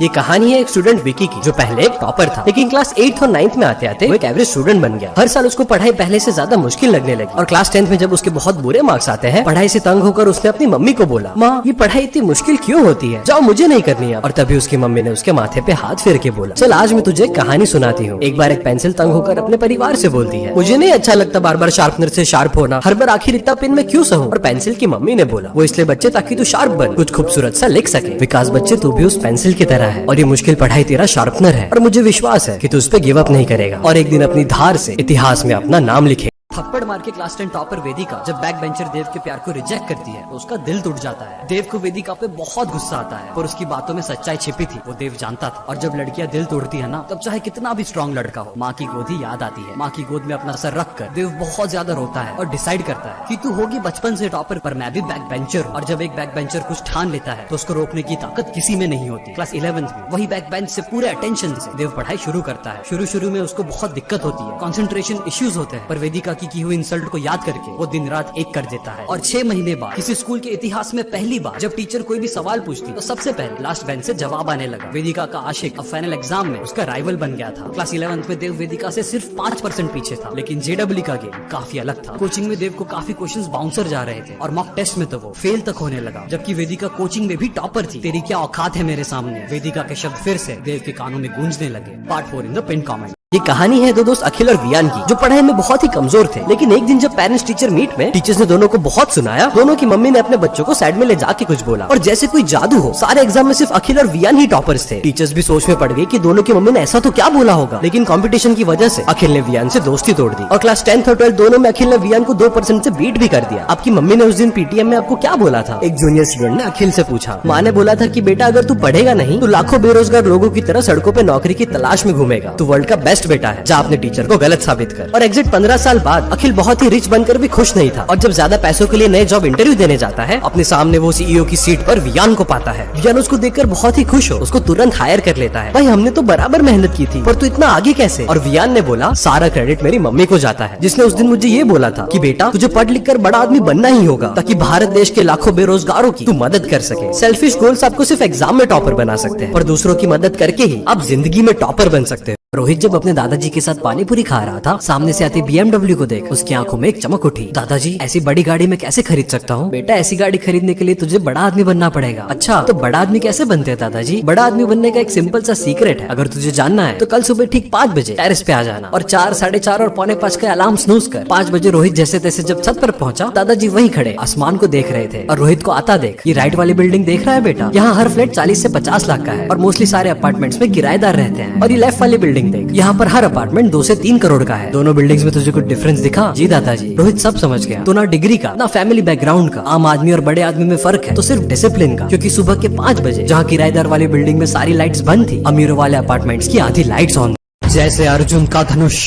ये कहानी है एक स्टूडेंट विकी की, जो पहले एक टॉपर था, लेकिन क्लास 8th और 9th में आते आते वो एक एवरेज स्टूडेंट बन गया। हर साल उसको पढ़ाई पहले से ज्यादा मुश्किल लगने लगी और क्लास 10th में जब उसके बहुत बुरे मार्क्स आते हैं, पढ़ाई से तंग होकर उसने अपनी मम्मी को बोला, माँ ये पढ़ाई इतनी मुश्किल क्यों होती है, जाओ मुझे नहीं करनी है। और तभी उसकी मम्मी ने उसके माथे पे हाथ फेर के बोला, चल आज मैं तुझे एक कहानी सुनाती हूँ। एक बार एक पेंसिल तंग होकर अपने परिवार से बोलती है, मुझे नहीं अच्छा लगता बार बार शार्पनर से शार्प होना, हर बार आखिर इतना पेन में क्यों सहूं। और पेंसिल की मम्मी ने बोला, वो इसलिए बच्चे ताकि तू शार्प बन, कुछ खूबसूरत सा लिख सके। विकास बच्चे, तू भी उस पेंसिल की तरह है और ये मुश्किल पढ़ाई तेरा शार्पनर है, और मुझे विश्वास है कि तू उस पे गिव अप नहीं करेगा और एक दिन अपनी धार से इतिहास में अपना नाम लिखे। थप्पड़ मार के क्लास 10 टॉपर वेदिका जब बैक बेंचर देव के प्यार को रिजेक्ट करती है तो उसका दिल टूट जाता है। देव को वेदिका पे बहुत गुस्सा आता है, पर उसकी बातों में सच्चाई छिपी थी, वो देव जानता था। और जब लड़कियां दिल तोड़ती है ना, तब चाहे कितना भी स्ट्रॉन्ग लड़का हो, माँ की गोद ही याद आती है। माँ की गोद में अपना सर रख कर देव बहुत ज्यादा रोता है और डिसाइड करता है कि तू होगी बचपन से टॉपर, पर मैं भी बैक बेंचर हूँ। और जब एक बैक बेंचर कुछ ठान लेता है तो उसको रोकने की ताकत किसी में नहीं होती। क्लास 11th में वही बैक बेंच से पूरे अटेंशन से देव पढ़ाई शुरू करता है। शुरू में उसको बहुत दिक्कत होती है, कॉन्सेंट्रेशन इश्यूज होते हैं, पर वेदिका की हुई इंसल्ट को याद करके वो दिन रात एक कर देता है। और 6 महीने बाद किसी स्कूल के इतिहास में पहली बार जब टीचर कोई भी सवाल पूछती तो सबसे पहले लास्ट बेंच से जवाब आने लगा। वेदिका का आशिक अब फाइनल एग्जाम में उसका राइवल बन गया था। क्लास 11th में देव वेदिका से सिर्फ 5% पीछे था, लेकिन जेडब्ल्यू का गेम काफी अलग था। कोचिंग में देव को काफी क्वेश्चंस बाउंसर जा रहे थे और मॉक टेस्ट में तो वो फेल तक होने लगा, जबकि वेदिका कोचिंग में भी टॉपर थी। तेरी क्या औकात है मेरे सामने, वेदिका के शब्द फिर से देव के कानों में गूंजने लगे। Part 4 in the pin comment. ये कहानी है दो दोस्त अखिल और वियान की, जो पढ़ाई में बहुत ही कमजोर थे, लेकिन एक दिन जब पेरेंट्स टीचर मीट में टीचर्स ने दोनों को बहुत सुनाया, दोनों की मम्मी ने अपने बच्चों को साइड में ले जाके कुछ बोला और जैसे कोई जादू हो सारे एग्जाम में सिर्फ अखिल और वियान ही टॉपर्स थे। टीचर्स भी सोच में पड़ गई कि दोनों की मम्मी ने ऐसा तो क्या बोला होगा, लेकिन कंपटीशन की वजह से अखिल ने वियान से दोस्ती तोड़ दी और क्लास 10th और 12th दोनों में अखिल ने वियान को 2% से बीट भी कर दिया। आपकी मम्मी ने उस दिन पीटीएम में आपको क्या बोला था? एक जूनियर स्टूडेंट ने अखिल से पूछा। माँ ने बोला था कि बेटा अगर तू पढ़ेगा नहीं तो लाखों बेरोजगार लोगों की तरह सड़कों पे नौकरी की तलाश में घूमेगा, तू वर्ल्ड का बेस्ट बेटा है, जा अपने टीचर को गलत साबित कर। और एग्जिट 15 साल बाद अखिल बहुत ही रिच बनकर भी खुश नहीं था और जब ज्यादा पैसों के लिए नए जॉब इंटरव्यू देने जाता है, अपने सामने वो सीईओ की सीट पर वियान को पाता है। वियान उसको देखकर बहुत ही खुश हो उसको तुरंत हायर कर लेता है। भाई हमने तो बराबर मेहनत की थी, पर तू इतना आगे कैसे? और वियान ने बोला, सारा क्रेडिट मेरी मम्मी को जाता है, जिसने उस दिन मुझे ये बोला था कि बेटा तुझे पढ़ लिख कर बड़ा आदमी बनना ही होगा ताकि भारत देश के लाखों बेरोजगारों की तू मदद कर सके। सेल्फिश गोल्स आपको सिर्फ एग्जाम में टॉपर बना सकते हैं, पर दूसरों की मदद करके ही आप जिंदगी में टॉपर बन सकते हैं। रोहित जब अपने दादाजी के साथ पानी पूरी खा रहा था, सामने से आती BMW को देख उसकी आंखों में एक चमक उठी। दादाजी ऐसी बड़ी गाड़ी में कैसे खरीद सकता हूँ? बेटा ऐसी गाड़ी खरीदने के लिए तुझे बड़ा आदमी बनना पड़ेगा। अच्छा तो बड़ा आदमी कैसे बनते हैं दादाजी? बड़ा आदमी बनने का एक सिंपल सा सीक्रेट है, अगर तुझे जानना है तो कल सुबह ठीक 5 बजे टेरेस पे आ जाना और 4, 4:30 और 4:45 का अलार्म स्नूज कर। 5 बजे रोहित जैसे तैसे जब छत पर पहुंचा, दादाजी वहीं खड़े आसमान को देख रहे थे और रोहित को आता देख, ये राइट वाली बिल्डिंग देख रहा है बेटा, यहाँ हर फ्लैट 40 से 50 लाख का है और मोस्टली सारे अपार्टमेंट्स में किराएदार रहते हैं। और ये लेफ्ट वाली बिल्डिंग देख, यहाँ पर हर अपार्टमेंट 2 से 3 करोड़ का है। दोनों बिल्डिंग्स में तुझे कुछ डिफरेंस दिखा? जी दादाजी। रोहित सब समझ गया। तो ना डिग्री का, ना फैमिली बैकग्राउंड का, आम आदमी और बड़े आदमी में फर्क है तो सिर्फ डिसिप्लिन का। क्योंकि सुबह के 5 बजे जहाँ किराएदार वाली बिल्डिंग में सारी लाइट्स बंद थी, अमीरों वाले अपार्टमेंट्स की आधी लाइट्स ऑन। जैसे अर्जुन का धनुष,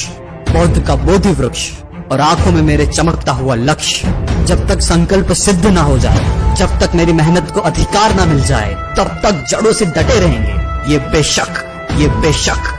बौद्ध का बोधि वृक्ष और आंखों में मेरे चमकता हुआ लक्ष्य, जब तक संकल्प सिद्ध ना हो जाए, जब तक मेरी मेहनत को अधिकार ना मिल जाए, तब तक जड़ों से डटे रहेंगे। ये बेशक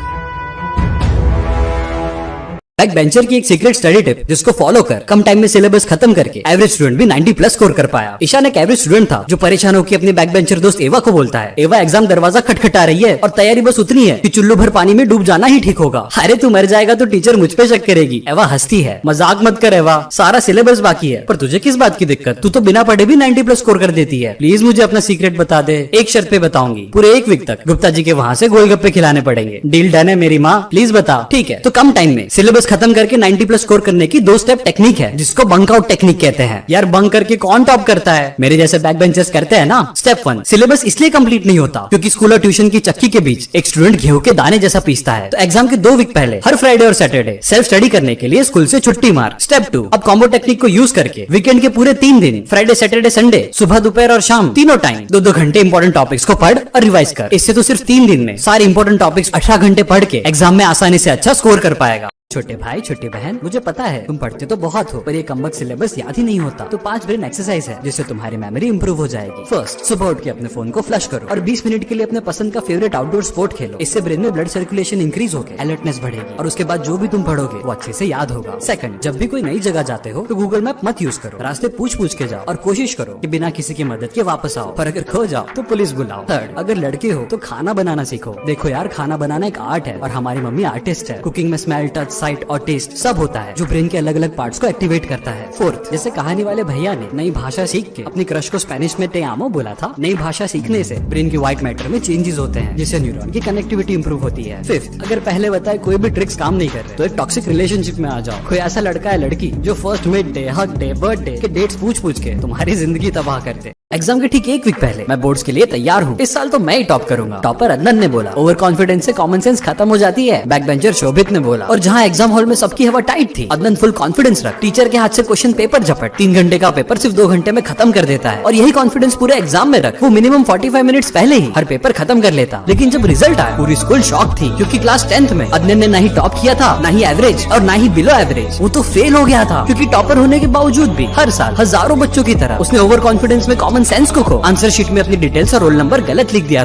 बैक बेंचर की एक सीक्रेट स्टडी टिप जिसको फॉलो कर कम टाइम में सिलेबस खत्म करके एवरेज स्टूडेंट भी 90+ स्कोर कर पाया। ईशान एक एवरेज स्टूडेंट था जो परेशान होकर अपने बैक बेंचर दोस्त एवा को बोलता है, एवा एग्जाम दरवाजा खटखटा रही है और तैयारी बस उतनी है कि चुल्लू भर पानी में डूब जाना ही ठीक होगा। अरे तू मर जाएगा तो टीचर मुझ पे शक करेगी। एवा हंसती है, मजाक मत कर एवा, सारा सिलेबस बाकी है, पर तुझे किस बात की दिक्कत? तू तो बिना पढ़े भी 90+ स्कोर कर देती है। प्लीज मुझे अपना सीक्रेट बता दे, एक शर्त पे बताऊंगी, पूरे 1 वीक तक गुप्ता जी के वहाँ से गोलगप्पे खिलाने पड़ेंगे। डील डन है मेरी माँ, प्लीज बता। ठीक है, तो कम टाइम में सिलेबस खत्म करके 90+ स्कोर करने की 2 स्टेप टेक्निक है जिसको बंक आउट टेक्निक कहते हैं। यार बंक करके कौन टॉप करता है? मेरे जैसे बैक बेंचर्स करते हैं ना। स्टेप 1, सिलेबस इसलिए कंप्लीट नहीं होता क्योंकि स्कूल और ट्यूशन की चक्की के बीच एक स्टूडेंट गेहूं के दाने जैसा पीसता है। तो एग्जाम के 2 वीक पहले हर फ्राइडे और सैटरडे सेल्फ स्टडी करने के लिए स्कूल से छुट्टी मार। स्टेप 2, अब कॉम्बो टेक्निक को यूज करके वीकेंड के पूरे 3 दिन, फ्राइडे सैटरडे संडे, सुबह दोपहर और शाम तीनों टाइम 2-2 घंटे इंपॉर्टेंट टॉपिक्स को पढ़ और रिवाइज कर। इससे तो सिर्फ 3 दिन में सारे इंपॉर्टेंट टॉपिक्स 18 घंटे पढ़ के एग्जाम में आसानी से अच्छा स्कोर कर पाएगा। छोटे भाई छोटी बहन, मुझे पता है तुम पढ़ते तो बहुत हो, पर ये कमबख्त सिलेबस याद ही नहीं होता। तो 5 ब्रेन एक्सरसाइज है जिससे तुम्हारी मेमोरी इंप्रूव हो जाएगी। फर्स्ट, सुबह उठ के अपने फोन को फ्लश करो और 20 मिनट के लिए अपने पसंद का फेवरेट आउटडोर स्पोर्ट खेलो। इससे ब्रेन में ब्लड सर्कुलेशन इंक्रीज होकर अलर्टनेस बढ़ेगी और उसके बाद जो भी तुम पढ़ोगे वो अच्छे से याद होगा। सेकंड, जब भी कोई नई जगह जाते हो तो गूगल मैप मत यूज करो, रास्ते पूछ के जाओ और कोशिश करो कि बिना किसी की मदद के वापस आओ, पर अगर खो जाओ तो पुलिस बुलाओ। थर्ड, अगर लड़के हो तो खाना बनाना सीखो। देखो यार, खाना बनाना एक आर्ट है और हमारी मम्मी आर्टिस्ट है। कुकिंग में स्मेल, टच, साइट और टेस्ट सब होता है जो ब्रेन के अलग अलग पार्ट्स को एक्टिवेट करता है। फोर्थ, जैसे कहानी वाले भैया ने नई भाषा सीख के अपनी क्रश को स्पेनिश में ते आमो बोला था, नई भाषा सीखने से ब्रेन की व्हाइट मैटर में चेंजेस होते हैं जिससे न्यूरॉन की कनेक्टिविटी इंप्रूव होती है। फिफ्थ, अगर पहले बताए कोई भी ट्रिक्स काम नहीं कर रहे तो एक टॉक्सिक रिलेशनशिप में आ जाओ। कोई ऐसा लड़का है लड़की जो first mid day, hug day, birthday के डेट्स पूछ के तुम्हारी जिंदगी तबाह कर दे। एग्जाम के ठीक 1 वीक पहले मैं बोर्ड्स के लिए तैयार हूँ। इस साल तो मैं ही टॉप करूंगा। टॉपर अदनन ने बोला। ओवर कॉन्फिडेंस से कॉमन सेंस खत्म हो जाती है, बैक बेंचर शोभित ने बोला। और जहाँ एग्जाम हॉल में सबकी हवा टाइट थी, अदनन फुल कॉन्फिडेंस रख टीचर के हाथ से क्वेश्चन पेपर झपट 3 घंटे का पेपर सिर्फ 2 घंटे में खत्म कर देता है। और यही कॉन्फिडेंस पूरे एग्जाम में रख, वो मिनिमम 45 मिनट्स पहले ही हर पेपर खत्म कर लेता। लेकिन जब रिजल्ट आया पूरी स्कूल शॉक थी, क्योंकि क्लास 10th में अदनन ने ना ही टॉप किया था, ना ही एवरेज और ना ही बिलो एवरेज, वो तो फेल हो गया था। क्योंकि टॉपर होने के बावजूद भी हर साल हजारों बच्चों की तरह उसने ओवर कॉन्फिडेंस में कॉमन सेंस को खो आंसर शीट में अपनी डिटेल्स और रोल नंबर गलत लिख दिया।